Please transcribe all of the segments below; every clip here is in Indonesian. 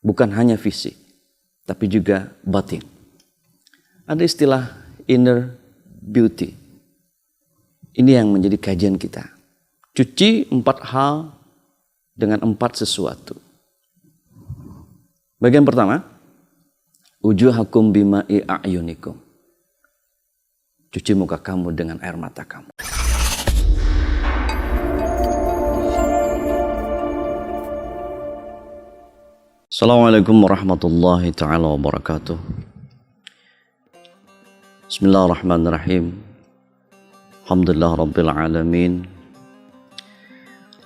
bukan hanya fisik, tapi juga batin. Ada istilah inner beauty. Ini yang menjadi kajian kita. Cuci 4 hal dengan 4 sesuatu. Bagian pertama, ujuhakum bima'i a'yunikum. Cuci muka kamu dengan air mata kamu. Assalamualaikum warahmatullahi ta'ala wabarakatuh. Bismillahirrahmanirrahim. Alhamdulillah rabbil alamin.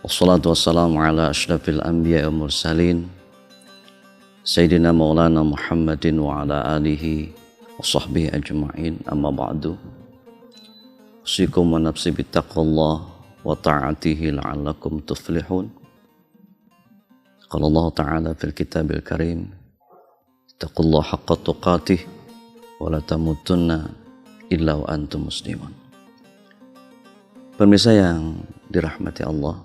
Wassalatu wassalamu ala asyrafil anbiya wal mursalin. Sayyidina maulana Muhammadin wa ala alihi wa sahbihi ajma'in, amma ba'du. Usikum wa nafsi bittaqwallah wa ta'atihi la'allakum tuflihun. Qala Allah Ta'ala fil kitabil karim, ittaqullaha haqqa tuqatih wa la tamutunna illa wa antum muslimun. Pemirsa yang dirahmati Allah,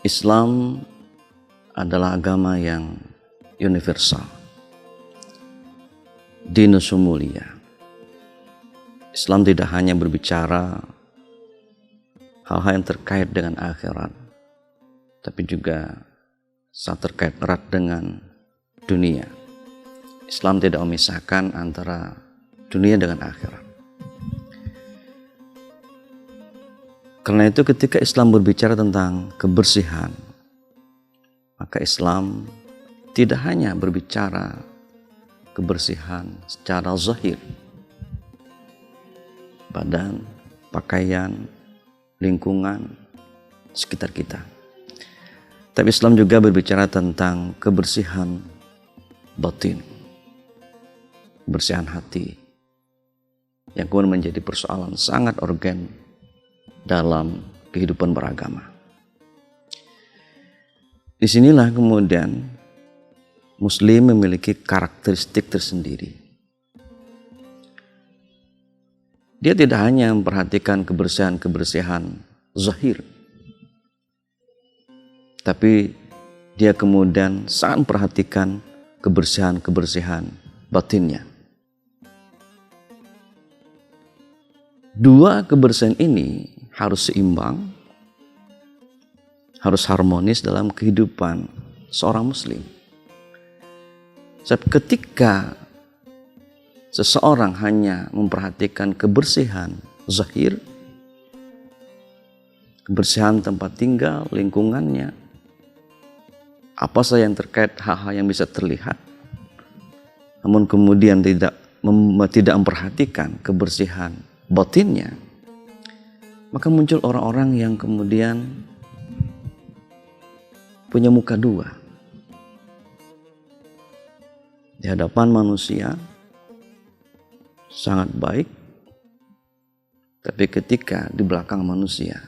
Islam adalah agama yang universal. Dinus mulia. Islam tidak hanya berbicara hal-hal yang terkait dengan akhirat, tapi juga sangat terkait erat dengan dunia. Islam tidak memisahkan antara dunia dengan akhirat. Karena itu ketika Islam berbicara tentang kebersihan, maka Islam tidak hanya berbicara kebersihan secara zahir, badan, pakaian, lingkungan sekitar kita. Tapi Islam juga berbicara tentang kebersihan batin, kebersihan hati, yang kemudian menjadi persoalan sangat urgen dalam kehidupan beragama. Disinilah kemudian Muslim memiliki karakteristik tersendiri. Dia tidak hanya memperhatikan kebersihan-kebersihan zahir, tapi dia kemudian sangat memperhatikan kebersihan-kebersihan batinnya. Dua kebersihan ini harus seimbang, harus harmonis dalam kehidupan seorang muslim. Sebab ketika seseorang hanya memperhatikan kebersihan zahir, kebersihan tempat tinggal, lingkungannya, apa saja yang terkait hal-hal yang bisa terlihat, namun kemudian tidak memperhatikan kebersihan batinnya, maka muncul orang-orang yang kemudian punya muka dua. Di hadapan manusia sangat baik, tapi ketika di belakang manusia,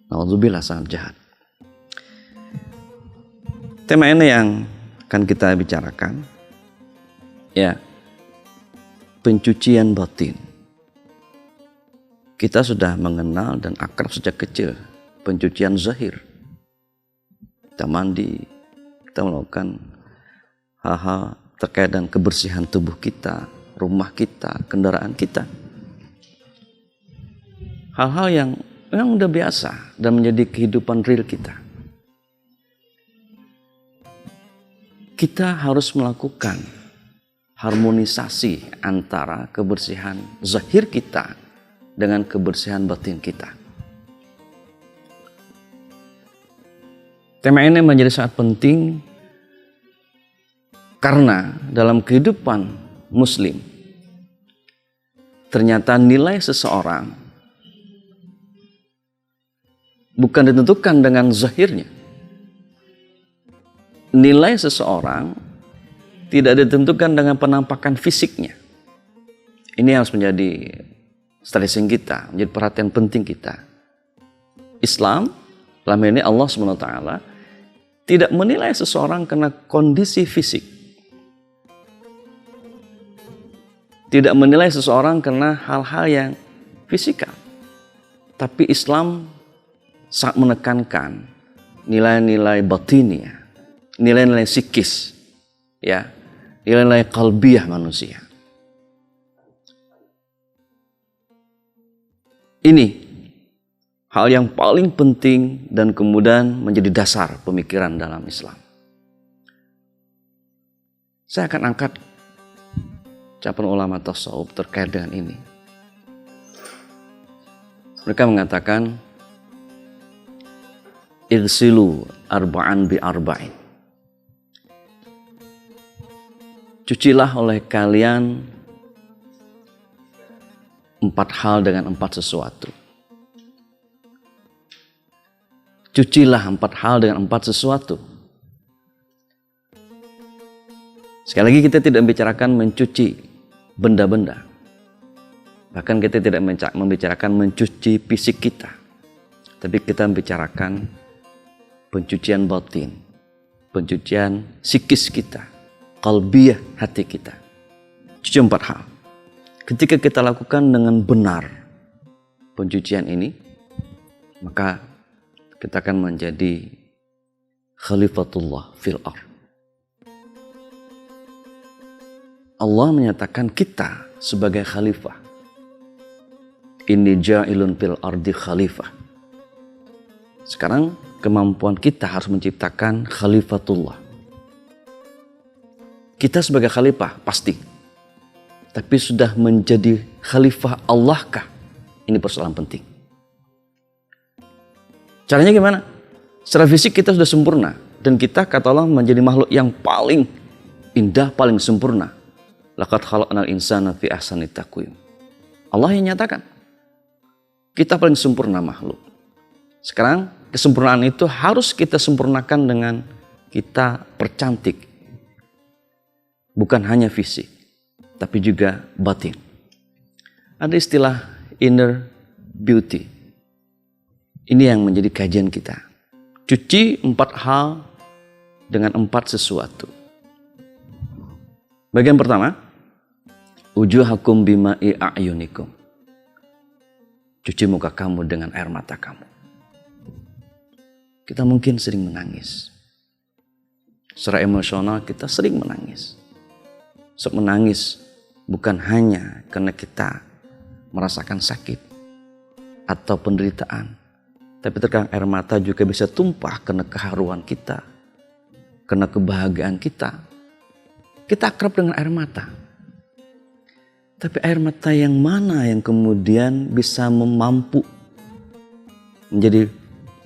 naudzubillah, sangat jahat. Tema ini yang akan kita bicarakan, ya, pencucian batin. Kita sudah mengenal dan akrab sejak kecil pencucian zahir. Kita mandi, kita melakukan hal-hal terkait dengan kebersihan tubuh kita, rumah kita, kendaraan kita. Hal-hal yang memang udah biasa dan menjadi kehidupan real kita. Kita harus melakukan harmonisasi antara kebersihan zahir kita dengan kebersihan batin kita. Tema ini menjadi sangat penting karena dalam kehidupan muslim ternyata nilai seseorang bukan ditentukan dengan zahirnya. Nilai seseorang tidak ditentukan dengan penampakan fisiknya. Ini harus menjadi stressing kita, menjadi perhatian penting kita. Islam, dalam ini Allah SWT, tidak menilai seseorang karena kondisi fisik. Tidak menilai seseorang karena hal-hal yang fisikal. Tapi Islam sangat menekankan nilai-nilai batinia, nilai-nilai psikis, ya, nilai-nilai qalbiyah manusia. Ini hal yang paling penting dan kemudian menjadi dasar pemikiran dalam Islam. Saya akan angkat ucapan ulama tasawuf terkait dengan ini. Mereka mengatakan, irsilu arba'an bi arba'in. Cucilah oleh kalian 4 hal dengan 4 sesuatu. Cucilah 4 hal dengan 4 sesuatu. Sekali lagi, kita tidak membicarakan mencuci benda-benda. Bahkan kita tidak membicarakan mencuci fisik kita. Tapi kita membicarakan pencucian batin, pencucian psikis kita, qalbiyah hati kita. Cuci 4 hal. Ketika kita lakukan dengan benar pencucian ini, maka kita akan menjadi khalifatullah fil ardh. Allah menyatakan kita sebagai khalifah. Inni ja'ilun fil ardi khalifah. Sekarang kemampuan kita harus menciptakan khalifatullah. Kita sebagai khalifah pasti. Tapi sudah menjadi khalifah Allahkah? Ini persoalan penting. Caranya gimana? Secara fisik kita sudah sempurna. Dan kita, kata Allah, menjadi makhluk yang paling indah, paling sempurna. Laqad khalaqnal insana fi ahsani taqwim. Allah yang nyatakan. Kita paling sempurna makhluk. Sekarang kesempurnaan itu harus kita sempurnakan dengan kita percantik. Bukan hanya fisik, tapi juga batin. Ada istilah inner beauty. Ini yang menjadi kajian kita. Cuci 4 hal dengan 4 sesuatu. Bagian pertama, ujuhakum bima'i a'yunikum. Cuci muka kamu dengan air mata kamu. Kita mungkin sering menangis. Secara emosional kita sering menangis. Menangis bukan hanya karena kita merasakan sakit atau penderitaan, tapi terkadang air mata juga bisa tumpah karena keharuan kita, karena kebahagiaan kita. Kita akrab dengan air mata. Tapi air mata yang mana yang kemudian bisa mampu menjadi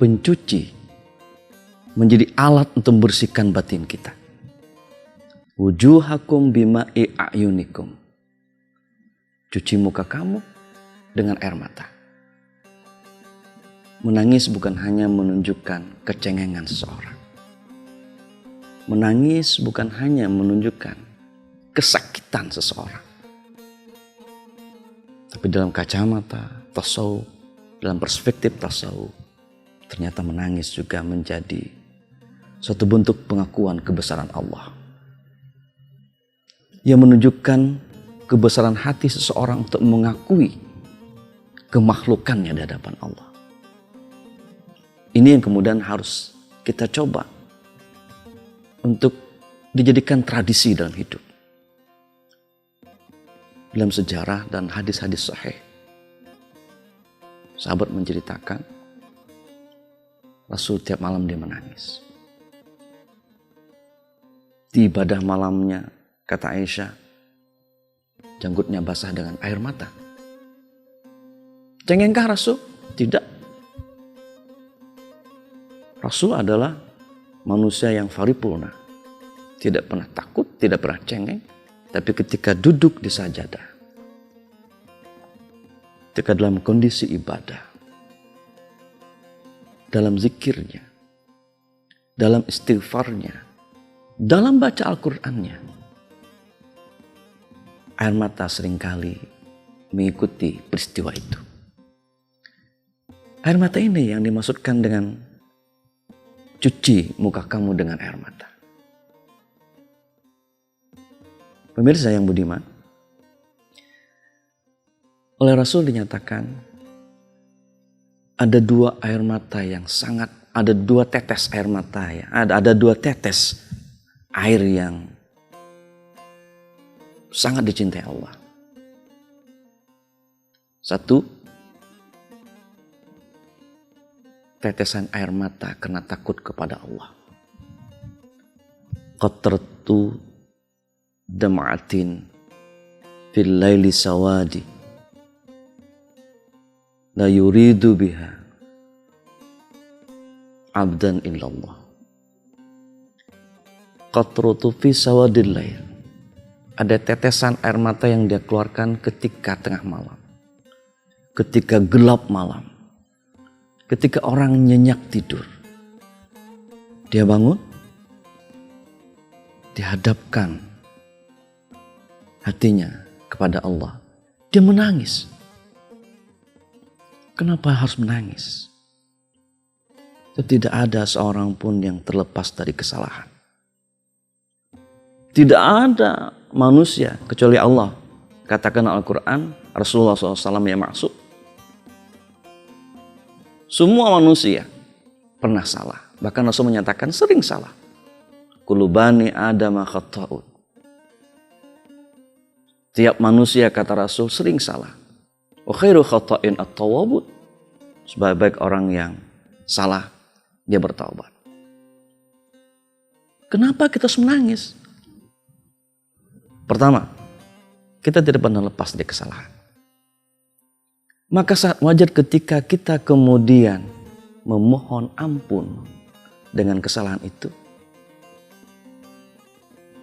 pencuci, menjadi alat untuk membersihkan batin kita. Wujuhakum bima'i a'yunikum. Cuci muka kamu dengan air mata. Menangis bukan hanya menunjukkan kecengengan seseorang. Menangis bukan hanya menunjukkan kesakitan seseorang. Tapi dalam kacamata tasawuf, dalam perspektif tasawuf, ternyata menangis juga menjadi suatu bentuk pengakuan kebesaran Allah. Yang menunjukkan kebesaran hati seseorang untuk mengakui kemakhlukannya di hadapan Allah. Ini yang kemudian harus kita coba untuk dijadikan tradisi dalam hidup. Dalam sejarah dan hadis-hadis sahih, sahabat menceritakan Rasul tiap malam dia menangis. Di ibadah malamnya, kata Aisyah, janggutnya basah dengan air mata. Cengengkah Rasul? Tidak. Rasul adalah manusia yang paripurna. Tidak pernah takut, tidak pernah cengeng. Tapi ketika duduk di sajadah, ketika dalam kondisi ibadah, dalam zikirnya, dalam istighfarnya, dalam baca Al-Qur'annya, air mata seringkali mengikuti peristiwa itu. Air mata ini yang dimaksudkan dengan cuci muka kamu dengan air mata. Pemirsa yang budiman, oleh Rasul dinyatakan ada 2 air mata yang sangat ada 2 tetes air mata ya. Ada 2 tetes air yang sangat dicintai Allah. Satu, tetesan air mata karena takut kepada Allah. Qatratu dam'atin fil laili sawadi la yuridu biha abdan illallah. Qatratu fi sawadil lail. Ada tetesan air mata yang dia keluarkan ketika tengah malam. Ketika gelap malam. Ketika orang nyenyak tidur. Dia bangun. Dihadapkan hatinya kepada Allah. Dia menangis. Kenapa harus menangis? Tidak ada seorang pun yang terlepas dari kesalahan. Tidak ada manusia kecuali Allah. Katakan Al-Quran, Rasulullah SAW yang maksud. Semua manusia pernah salah. Bahkan Rasul menyatakan sering salah. Kullu bani Adam khata'un. Tiap manusia, kata Rasul, sering salah. Wa khairu khata'in at-tawwabun. Sebaik-baik orang yang salah, dia bertaubat. Kenapa kita harus menangis? Pertama, kita tidak pernah lepas dari kesalahan. Maka saat wajar ketika kita kemudian memohon ampun dengan kesalahan itu,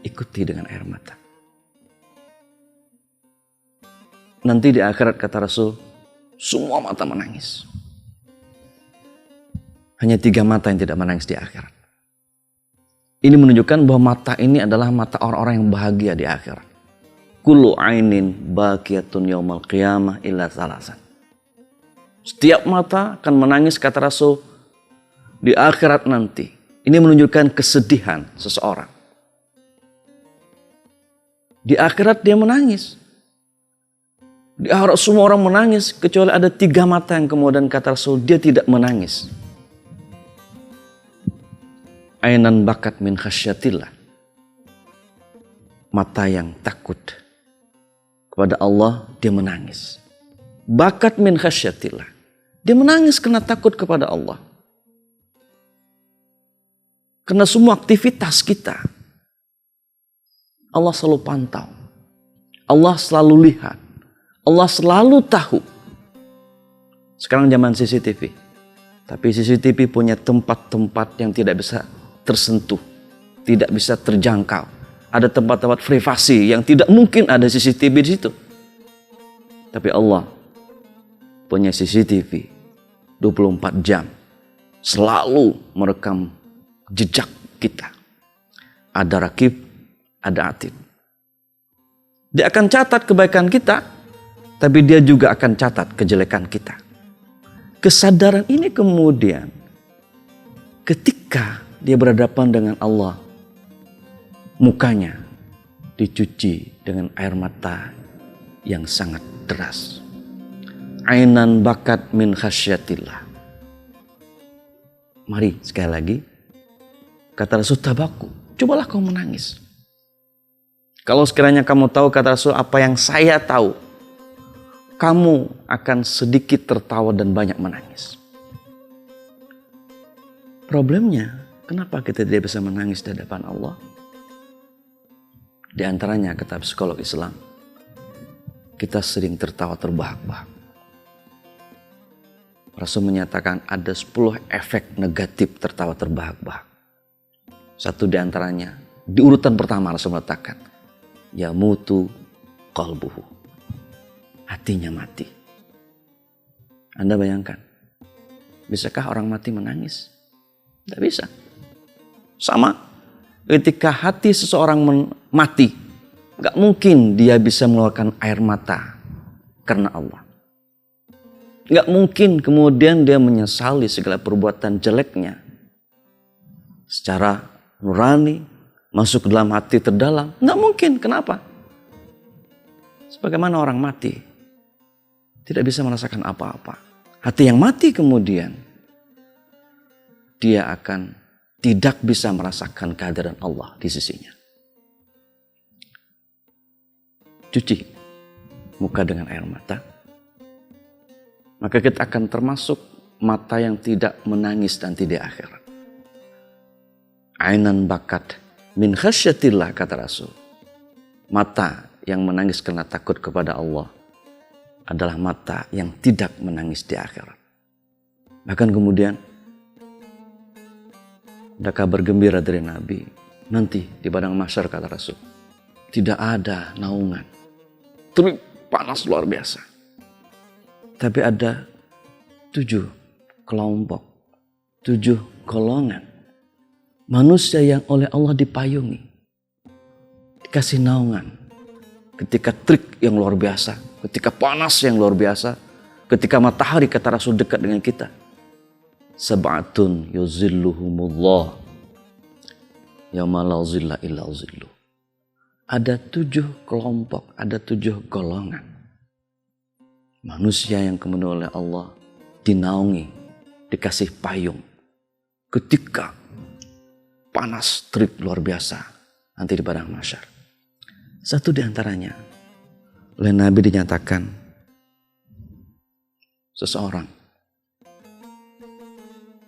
ikuti dengan air mata. Nanti di akhirat, kata Rasul, semua mata menangis. Hanya 3 mata yang tidak menangis di akhirat. Ini menunjukkan bahwa mata ini adalah mata orang-orang yang bahagia di akhirat. Kullu ainin baqiyatun yaumal qiyamah illa salasan. Setiap mata akan menangis, kata Rasul, di akhirat nanti. Ini menunjukkan kesedihan seseorang. Di akhirat dia menangis. Di akhirat semua orang menangis, kecuali ada 3 mata yang kemudian, kata Rasul, dia tidak menangis. Ainan bakat min khasyatillah. Mata yang takut kepada Allah, dia menangis. Bakat min khasyatillah. Dia menangis karena takut kepada Allah. Karena semua aktivitas kita, Allah selalu pantau. Allah selalu lihat. Allah selalu tahu. Sekarang zaman CCTV. Tapi CCTV punya tempat-tempat yang tidak bisa tersentuh, tidak bisa terjangkau. Ada tempat-tempat privasi yang tidak mungkin ada CCTV di situ. Tapi Allah punya CCTV 24 jam, selalu merekam jejak kita. Ada rakib, ada atid. Dia akan catat kebaikan kita, tapi dia juga akan catat kejelekan kita. Kesadaran ini kemudian ketika dia berhadapan dengan Allah, mukanya dicuci dengan air mata yang sangat deras. Ainan bakat min khasyatillah. Mari sekali lagi, kata Rasul, tabaku, cobalah kau menangis. Kalau sekiranya kamu tahu, kata Rasul, apa yang saya tahu, kamu akan sedikit tertawa dan banyak menangis. Problemnya, kenapa kita tidak bisa menangis di hadapan Allah? Di antaranya, kata psikolog Islam, kita sering tertawa terbahak-bahak. Rasul menyatakan ada 10 efek negatif tertawa terbahak-bahak. Satu di antaranya, di urutan pertama Rasul meletakkan, yamutu qalbuhu. Hatinya mati. Anda bayangkan, bisakah orang mati menangis? Tidak bisa. Sama, ketika hati seseorang mati, gak mungkin dia bisa mengeluarkan air mata karena Allah. Gak mungkin kemudian dia menyesali segala perbuatan jeleknya secara nurani, masuk ke dalam hati terdalam. Gak mungkin, kenapa? Sebagaimana orang mati tidak bisa merasakan apa-apa. Hati yang mati kemudian dia akan tidak bisa merasakan kehadiran Allah di sisinya. Cuci muka dengan air mata, maka kita akan termasuk mata yang tidak menangis nanti di akhirat. Ainan bakat min khasyatillah, kata Rasul. Mata yang menangis karena takut kepada Allah adalah mata yang tidak menangis di akhirat. Bahkan kemudian ada kabar gembira dari Nabi, nanti di padang mahsyar, kata Rasul, tidak ada naungan, terik panas luar biasa. Tapi ada 7 kelompok, 7 golongan manusia yang oleh Allah dipayungi, dikasih naungan ketika terik yang luar biasa, ketika panas yang luar biasa, ketika matahari, kata Rasul, dekat dengan kita. Sab'atun yuzilluhumullah yauma la zilla illa zilluh. Ada 7 kelompok, ada 7 golongan manusia yang kemudian oleh Allah dinaungi, dikasih payung ketika panas terik luar biasa nanti di padang mahsyar. Satu di antaranya oleh Nabi dinyatakan seseorang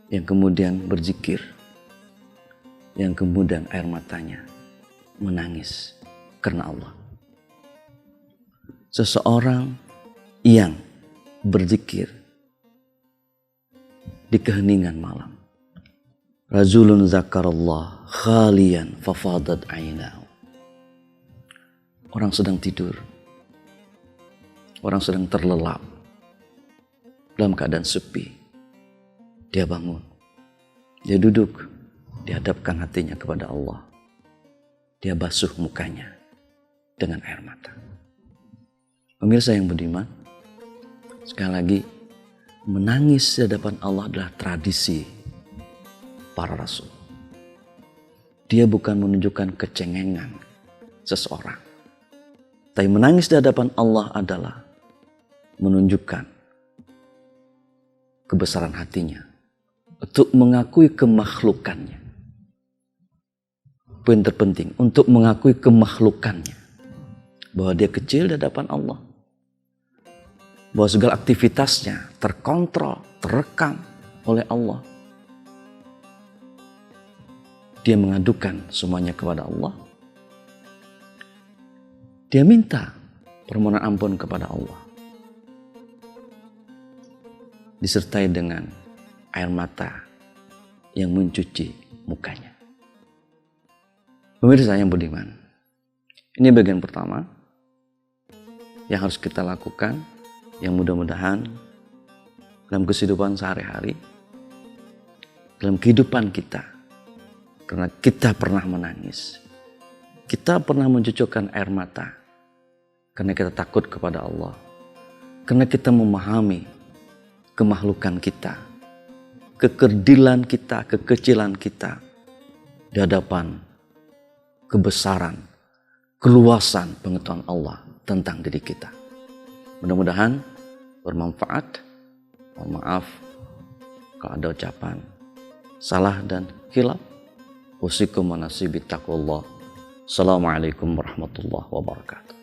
yang kemudian berzikir, yang kemudian air matanya menangis karena Allah. Seseorang yang berzikir di keheningan malam. Rajulun zakarallah khalian fafadat ainahu. Orang sedang tidur, orang sedang terlelap dalam keadaan sepi. Dia bangun, dia duduk, dihadapkan hatinya kepada Allah. Dia basuh mukanya dengan air mata. Pemirsa yang budiman, sekali lagi, menangis di hadapan Allah adalah tradisi para rasul. Dia bukan menunjukkan kecengengan seseorang, tapi menangis di hadapan Allah adalah menunjukkan kebesaran hatinya untuk mengakui kemakhlukannya. Poin terpenting, untuk mengakui kemakhlukannya, bahwa dia kecil di hadapan Allah, bahwa segala aktivitasnya terkontrol, terekam oleh Allah. Dia mengadukan semuanya kepada Allah. Dia minta permohonan ampun kepada Allah, disertai dengan air mata yang mencuci mukanya. Pemirsa yang budiman, ini bagian pertama yang harus kita lakukan, yang mudah-mudahan dalam kehidupan sehari-hari, dalam kehidupan kita, karena kita pernah menangis, kita pernah mencucurkan air mata karena kita takut kepada Allah, karena kita memahami kemakhlukan kita, kekerdilan kita, kekecilan kita di hadapan kebesaran, keluasan pengetahuan Allah tentang diri kita. Mudah-mudahan bermanfaat. Mohon maaf kalau ada ucapan salah dan khilaf. Usikum wa nasibi taqwallah. Assalamualaikum warahmatullahi wabarakatuh.